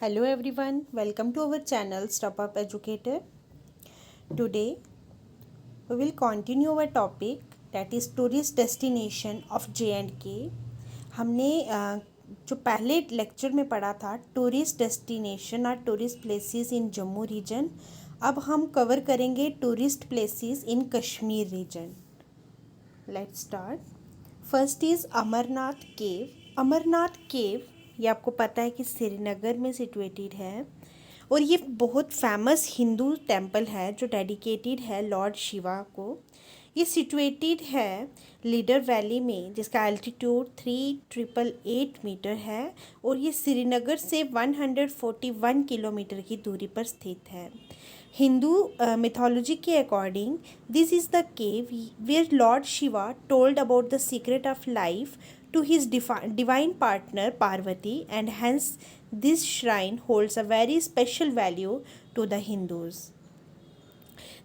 Hello everyone, welcome to our channel Stop Up Educator. Today we will continue our topic that is tourist destination of J&K. हमने जो पहले lecture में पढ़ा था tourist destination और tourist places in Jammu region, अब हम cover करेंगे tourist places in Kashmir region. Let's start. First is Amarnath cave. Amarnath cave ये आपको पता है कि श्रीनगर में सिचुएटेड है और ये बहुत फेमस हिंदू टेम्पल है जो डेडिकेटेड है लॉर्ड शिवा को. ये सिचुएटेड है लीडर वैली में जिसका एल्टीट्यूड 3888 मीटर है और ये श्रीनगर से 141 किलोमीटर की दूरी पर स्थित है. हिंदू मिथोलॉजी के according this is the cave where lord Shiva told about the secret of life to his divine partner Parvati, and hence this shrine holds a very special value to the Hindus.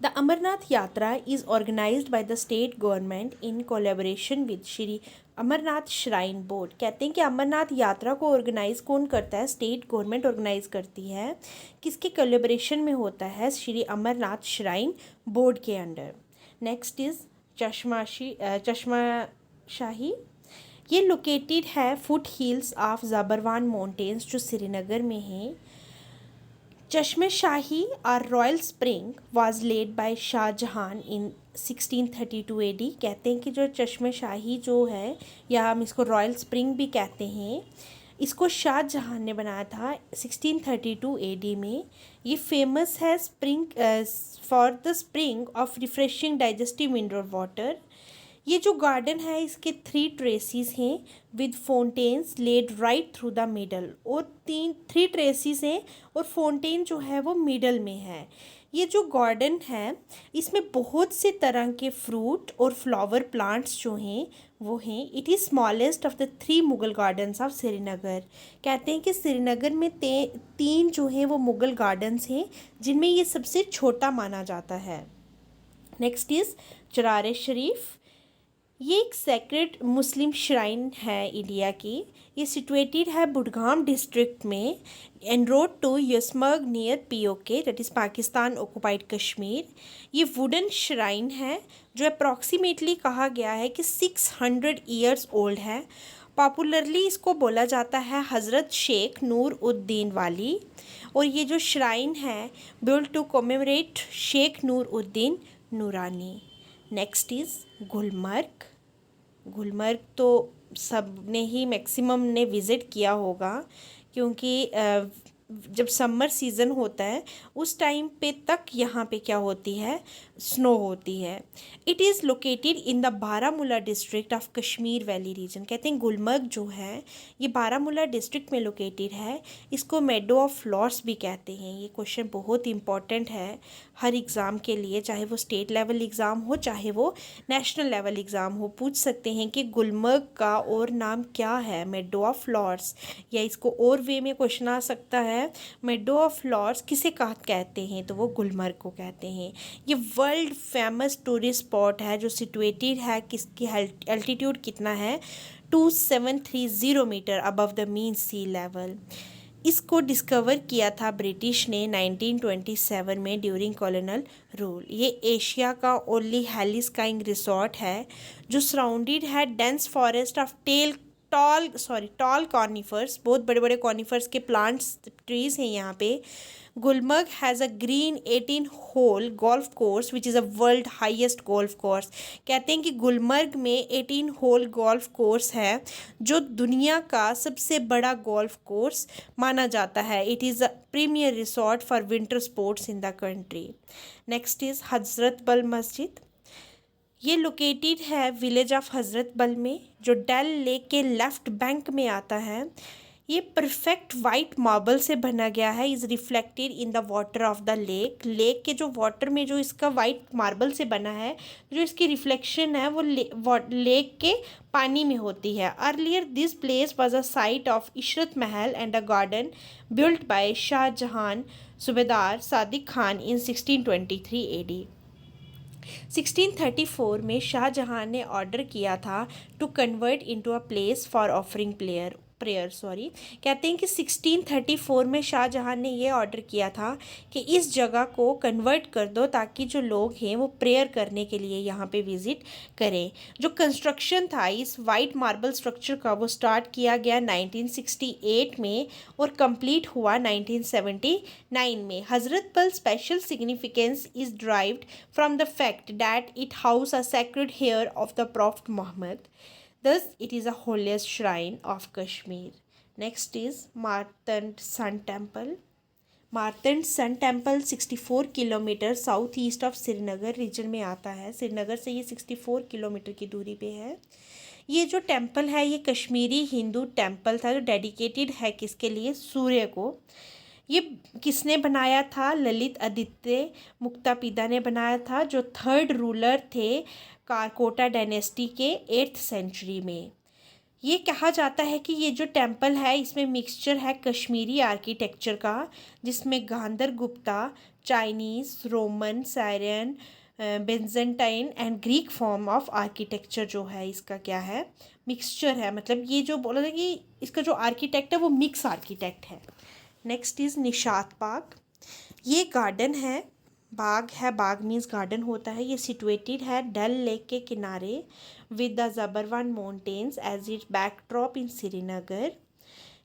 The Amarnath Yatra is organized by the state government in collaboration with Shri Amarnath shrine board. कहते हैं कि अमरनाथ यात्रा को organise कौन करता है? State government organise करती है. किसके कोलैबोरेशन में होता है? श्री अमरनाथ श्राइन बोर्ड के अंडर. Next is Chashme Shahi. ये लोकेटेड है foothills of Zabarwan mountains जो श्रीनगर में है. चश्मे-शाही और royal spring was laid by Shah Jahan in 1632 AD. कहते हैं कि जो चश्मे-शाही जो है या हम इसको रॉयल स्प्रिंग भी कहते हैं, इसको शाहजहां ने बनाया था 1632 AD में. ये फेमस है spring for the spring of refreshing digestive mineral water. ये जो गार्डन है इसके 3 ट्रेसिस हैं with fountains laid right through the middle. और 3 ट्रेसिस हैं और फाउंटेन जो है वो मिडल में है. ये जो गार्डन है इसमें बहुत से तरह के फ्रूट और फ्लावर प्लांट्स जो हैं वो हैं. It is smallest of the 3 Mughal gardens of Srinagar. कहते हैं कि श्रीनगर में 3 जो हैं वो मुगल गार्डन्स हैं जिनमें ये सबसे छोटा माना जाता है. Next is Charar Sharif. ये एक सेक्रेड मुस्लिम श्राइन है इंडिया की. ये सिचुएटेड है बुडगाम डिस्ट्रिक्ट में and road to Yusmarg near POK that is Pakistan occupied Kashmir. ये वुडन श्राइन है जो अप्रॉक्सीमेटली कहा गया है कि 600 ईयर्स ओल्ड है. पॉपुलरली इसको बोला जाता है हज़रत शेख नूर उद्दीन वाली. और ये जो श्राइन है बिल्ट टू कॉमेमोरेट शेख नूर उद्दीन नूरानी. Next is Gulmarg. गुलमर्ग तो सब ने ही मैक्सिमम ने विज़िट किया होगा क्योंकि जब समर सीज़न होता है उस टाइम पे तक यहाँ पे क्या होती है? स्नो होती है. It is located in the Baramulla district of Kashmir valley region. कहते हैं गुलमर्ग जो है ये बारामूला डिस्ट्रिक्ट में लोकेटेड है. इसको मेडो ऑफ फ्लावर्स भी कहते हैं. ये क्वेश्चन बहुत इंपॉर्टेंट है हर एग्ज़ाम के लिए, चाहे वो स्टेट लेवल एग्ज़ाम हो चाहे वो नेशनल लेवल एग्ज़ाम हो. पूछ सकते हैं कि गुलमर्ग का और नाम क्या है? मेडो ऑफ फ्लावर्स. या इसको और वे में क्वेश्चन आ सकता है मेडो ऑफ फ्लावर्स किसे कहते हैं? तो वो गुलमर्ग को कहते हैं. ये वर्ल्ड फेमस टूरिस्ट स्पॉट है जो सिचुएटेड है. किसकी एल्टीट्यूड कितना है? 2730 metre above the mean sea level. इसको डिस्कवर किया था ब्रिटिश ने 1927 में ड्यूरिंग कॉलोनियल रूल. ये एशिया का ओनली हेली स्काइंग रिसोर्ट है जो सराउंडेड है dense forest of tall conifers. बहुत बड़े बड़े कॉर्निफर्स के प्लांट्स ट्रीज हैं यहाँ पे. Gulmarg has a green 18 hole golf course which is a world highest golf course. कहते हैं कि गुलमर्ग में 18 होल गोल्फ कोर्स है जो दुनिया का सबसे बड़ा गोल्फ कोर्स माना जाता है. It is a premier resort for winter sports in the country. Next is Hazratbal मस्जिद. ये लोकेटेड है विलेज ऑफ हज़रत बल में जो डल लेक के लेफ़्ट बैंक में आता है. ये परफेक्ट वाइट मार्बल से बना गया है. Is reflected in the water of the lake. Lake के जो वाटर में जो इसका वाइट मार्बल से बना है, जो इसकी रिफ्लेक्शन है वो लेक के पानी में होती है. Earlier this place was a site of Ishrat Mahal and a garden built by Shah Jahan subedar Sadiq Khan in 1623 AD. 1634 में शाहजहां ने ऑर्डर किया था to convert into a place for offering prayer. Prayer sorry. कहते हैं कि 1634 में शाहजहां ने ये ऑर्डर किया था कि इस जगह को कन्वर्ट कर दो ताकि जो लोग हैं वो प्रेयर करने के लिए यहाँ पे विज़िट करें। जो कंस्ट्रक्शन था इस वाइट मार्बल स्ट्रक्चर का वो स्टार्ट किया गया 1968 में और कंप्लीट हुआ 1979 में। Hazratbal special significance is derived from the fact that it house a sacred hair of the prophet Mohammed. Thus, it is a holiest shrine of Kashmir. Next is Martand Sun Temple. Martand sun temple 64 kilometre south east of Srinagar region में आता है। श्रीनगर से ये 64 kilometre की दूरी पे है। ये जो टेम्पल है ये कश्मीरी हिंदू टेम्पल था जो डेडिकेटेड है किसके लिए? सूर्य को। ये किसने बनाया था? ललित आदित्य मुक्तापिदा ने बनाया था जो थर्ड रूलर थे कारकोटा डायनेस्टी के 8th सेंचुरी में। ये कहा जाता है कि ये जो टेम्पल है इसमें मिक्सचर है कश्मीरी आर्किटेक्चर का जिसमें Gandhara Gupta, Chinese, Roman, Syrian, Byzantine and Greek form of architecture जो है इसका क्या है? मिक्सचर है। मतलब ये जो बोला था कि इसका जो आर्किटेक्ट है वो मिक्स आर्किटेक्ट है। नेक्स्ट इज़ निशात बाग। ये गार्डन है, बाग है, बाग मीन्स गार्डन होता है। ये सिचुएटेड है डल लेक के किनारे with the Zabarwan mountains as it backdrop in Srinagar.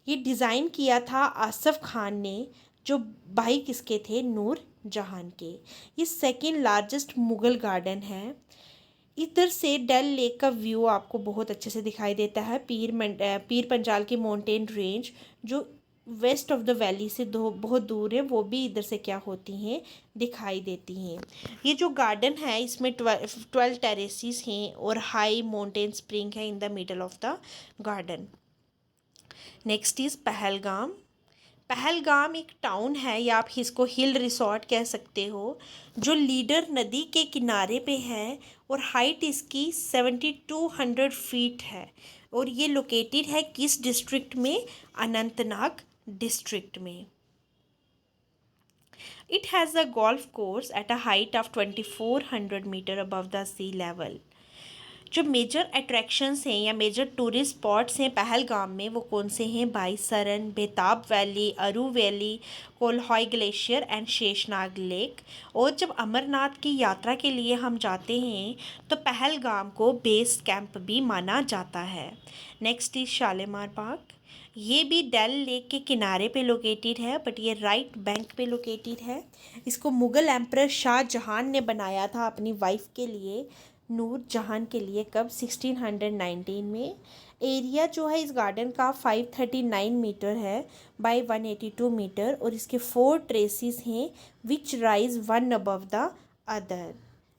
ये डिज़ाइन किया था आसफ़ खान ने जो भाई किसके थे? नूर जहान के। ये सेकेंड लार्जेस्ट मुग़ल गार्डन है। इधर से डल लेक का व्यू आपको बहुत अच्छे से दिखाई देता है। पीर पंजाल की माउंटेन रेंज जो वेस्ट ऑफ द वैली से बहुत दूर है वो भी इधर से क्या होती हैं? दिखाई देती हैं। ये जो गार्डन है इसमें 12 टेरेसेस हैं और हाई माउंटेन स्प्रिंग है in the middle of the garden. Next is Pahalgam. Pahalgam एक टाउन है या आप इसको हिल रिसोर्ट कह सकते हो जो लीडर नदी के किनारे पे है और हाइट इसकी 7200 फीट है और ये लोकेटेड है किस डिस्ट्रिक्ट में? अनंतनाग डिस्ट्रिक्ट में। It has a golf course at a height of 2400 metre above the sea level. जो मेजर अट्रैक्शंस हैं या मेजर टूरिस्ट स्पॉट्स हैं पहलगाम में वो कौन से हैं? बाईसरन, Betaab valley, Aru valley, Kolahoi glacier and Sheshnag lake. और जब अमरनाथ की यात्रा के लिए हम जाते हैं तो पहलगाम को बेस कैंप भी माना जाता है। नेक्स्ट इज शालीमार बाग। ये भी डल लेक के किनारे पे लोकेटेड है बट ये राइट बैंक पे लोकेटेड है। इसको मुग़ल एम्परर शाहजहां ने बनाया था अपनी वाइफ के लिए, नूर जहान के लिए। कब? 1619 में। एरिया जो है इस गार्डन का 539 मीटर है बाय 182 मीटर और इसके 4 ट्रेसिस हैं which rise one above the other.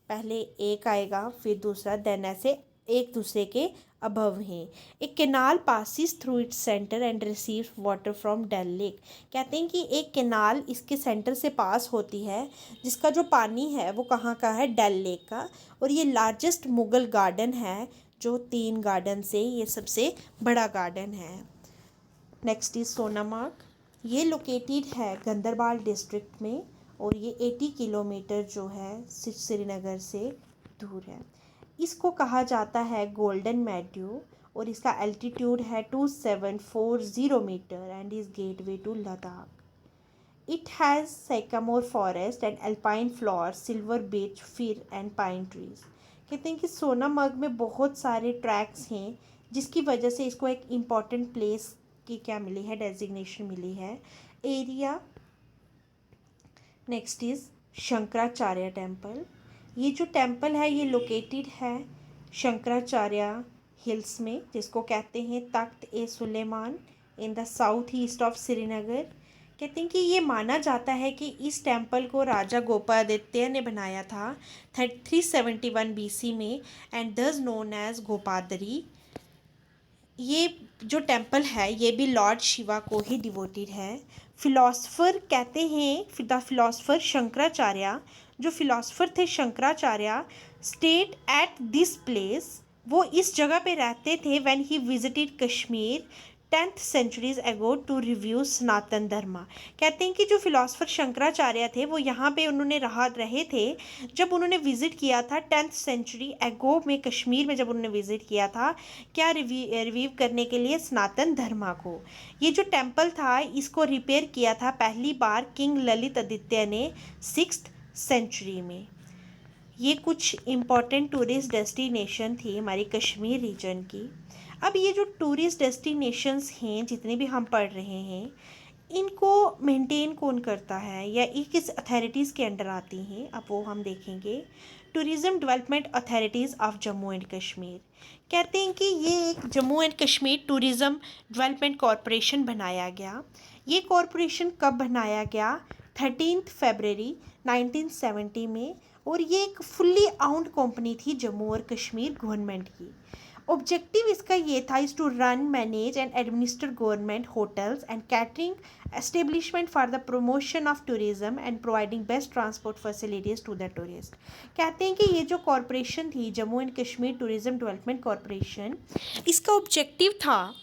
पहले एक आएगा फिर दूसरा, देन ऐसे एक दूसरे के अबव हैं। एक canal passes through its centre and receives water from Dal lake. कहते हैं कि एक कैनाल इसके सेंटर से पास होती है जिसका जो पानी है वो कहाँ का है? डल लेक का। और ये लार्जेस्ट मुग़ल गार्डन है जो 3 गार्डन से ये सबसे बड़ा गार्डन है। Next is Sonamarg. ये लोकेटेड है गंदरबाल डिस्ट्रिक्ट में और ये 80 किलोमीटर जो है श्रीनगर से दूर है। इसको कहा जाता है गोल्डन मेड्यू और इसका एल्टीट्यूड है 2740 metre and is gateway to Ladakh. It has sycamore forest and alpine flowers, silver beech, fir and pine trees. कहते हैं कि सोनामर्ग में बहुत सारे ट्रैक्स हैं जिसकी वजह से इसको एक इम्पॉर्टेंट प्लेस की क्या मिली है? डेजिग्नेशन मिली है। Area. Next is Shankaracharya temple. ये जो टेम्पल है ये लोकेटेड है शंकराचार्य हिल्स में जिसको कहते हैं Takht e Sulaiman in the south east of Srinagar. कहते हैं कि ये माना जाता है कि इस टेम्पल को राजा गोपादित्य ने बनाया था 371 BC में एंड दस नोन एज गोपादरी। ये जो टेम्पल है ये भी लॉर्ड शिवा को ही डिवोटेड है। फिलोसफर कहते हैं द फिलोसफर शंकराचार्य, जो फिलोसफर थे Shankaracharya state at this place, वो इस जगह पे रहते थे when he visited Kashmir 10th centuries ago to review सनातन धर्मा। कहते हैं कि जो फिलोसफर शंकराचार्य थे वो यहाँ पे उन्होंने रहे थे जब उन्होंने विज़िट किया था 10th सेंचुरी एगो में, कश्मीर में जब उन्होंने विज़िट किया था क्या रिव्यू करने के लिए सनातन धर्मा को। ये जो टेम्पल था इसको रिपेयर किया था पहली बार किंग ललित आदित्य ने 6th सेंचुरी में। ये कुछ इम्पॉर्टेंट टूरिस्ट डेस्टिनेशन थी हमारी कश्मीर रीजन की। अब ये जो टूरिस्ट डेस्टिनेशंस हैं जितने भी हम पढ़ रहे हैं इनको मेंटेन कौन करता है या ये किस अथॉरिटीज़ के अंडर आती हैं, अब वो हम देखेंगे। Tourism development authorities of Jammu and Kashmir. कहते हैं कि ये एक Jammu and Kashmir tourism development corporation बनाया गया। ये कॉरपोरेशन कब बनाया गया? 13 फरवरी 1970 में, और ये एक फुल्ली आउंड कंपनी थी जम्मू और कश्मीर गवर्नमेंट की। ऑब्जेक्टिव इसका ये था is to run, manage and administer government hotels and catering establishment for the promotion of tourism and providing best transport facilities to the tourist. कहते हैं कि ये जो कॉरपोरेशन थी Jammu and Kashmir tourism development corporation, इसका ऑब्जेक्टिव था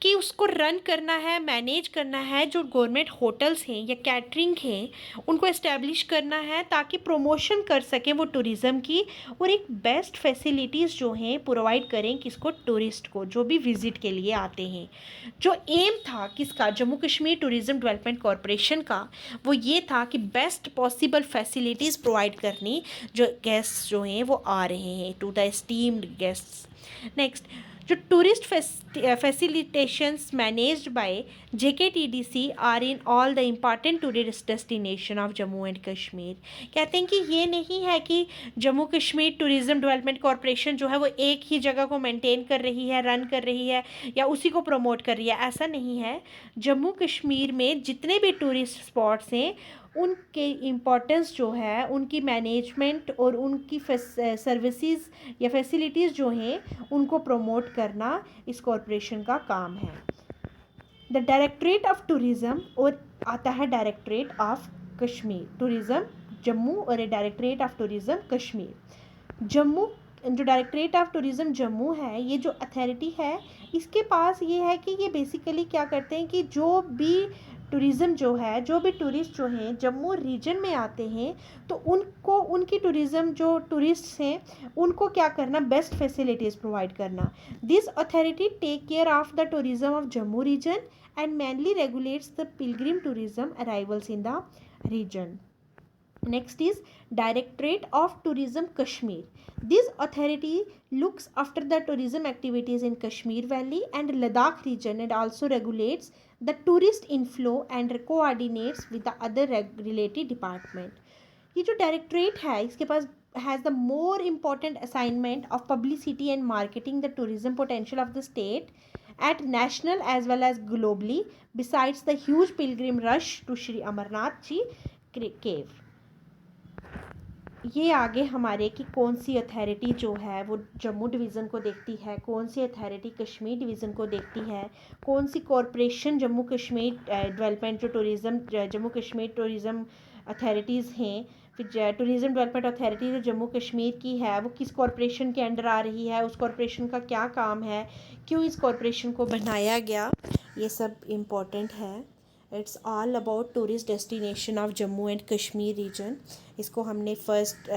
कि उसको रन करना है, मैनेज करना है, जो गवर्नमेंट होटल्स हैं या कैटरिंग हैं उनको इस्टेब्लिश करना है ताकि प्रमोशन कर सकें वो टूरिज़्म की, और एक बेस्ट फैसिलिटीज़ जो हैं प्रोवाइड करें किसको? टूरिस्ट को, जो भी विज़िट के लिए आते हैं। जो एम था किसका? Jammu Kashmir tourism development corporation का, वो ये था कि बेस्ट पॉसिबल फैसिलिटीज़ प्रोवाइड करनी जो गेस्ट्स जो हैं वो आ रहे हैं, to the esteemed guests. Next, जो tourist facilitations managed by JKTDC are in all the important tourist destination of Jammu and Kashmir. कहते हैं कि ये नहीं है कि Jammu Kashmir tourism development corporation जो है वो एक ही जगह को मेंटेन कर रही है, रन कर रही है या उसी को प्रमोट कर रही है, ऐसा नहीं है। जम्मू कश्मीर में जितने भी टूरिस्ट स्पॉट्स हैं उनके इम्पोर्टेंस जो है, उनकी मैनेजमेंट और उनकी सर्विसेज या फैसिलिटीज़ जो हैं उनको प्रमोट करना इस कॉरपोरेशन का काम है। द डायरेक्टरेट ऑफ टूरिज़्म, और आता है directorate of Kashmir tourism Jammu और directorate of tourism Kashmir. Jammu जो डायरेक्टरेट ऑफ टूरिज़्म जम्मू है, ये जो अथॉरिटी है इसके पास ये है कि ये बेसिकली क्या करते हैं कि जो भी टूरिज़्म जो है, जो भी टूरिस्ट जो हैं जम्मू रीजन में आते हैं तो उनको उनकी टूरिज़्म जो टूरिस्ट हैं उनको क्या करना? बेस्ट फैसिलिटीज़ प्रोवाइड करना। This authority take care of the tourism of Jammu region and mainly regulates the pilgrim tourism arrivals in the region. Next is Directorate of Tourism Kashmir. This authority looks after the tourism activities in Kashmir Valley and Ladakh region and also regulates the tourist inflow and coordinates with the other related department. ये जो directorate है इसके पास has the more important assignment of publicity and marketing the tourism potential of the state at national as well as globally, besides the huge pilgrim rush to Shri Amarnath Ji cave. ये आगे हमारे कि कौन सी authority जो है वो Jammu division को देखती है, कौन सी अथॉरिटी कश्मीर डिवीज़न को देखती है, कौन सी कॉरपोरेशन जम्मू कश्मीर डेवलपमेंट जो tourism Jammu Kashmir tourism authorities हैं, फिर टूरिज़्म डेवलपमेंट अथॉरिटी जो जम्मू कश्मीर की है वो किस कॉरपोरेशन के अंडर आ रही है, उस कॉरपोरेशन का क्या काम है, क्यों इस कॉरपोरेशन को बनाया गया, ये सब इम्पॉर्टेंट है। It's all about tourist destination of Jammu and Kashmir region. इसको हमने फर्स्ट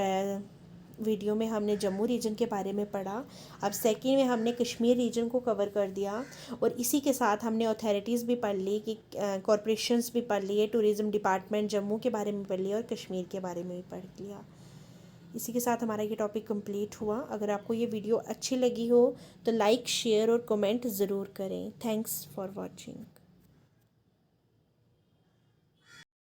वीडियो में हमने जम्मू रीजन के बारे में पढ़ा, अब सेकंड में हमने कश्मीर रीजन को कवर कर दिया और इसी के साथ हमने अथॉरिटीज़ भी पढ़ ली कि कॉरपोरेशंस भी पढ़ लिए, टूरिज़्म डिपार्टमेंट जम्मू के बारे में पढ़ लिया और कश्मीर के बारे में भी पढ़ लिया। इसी के साथ हमारा ये टॉपिक कंप्लीट हुआ। अगर आपको ये वीडियो अच्छी लगी हो तो लाइक, शेयर और कमेंट ज़रूर करें। Thanks for watching.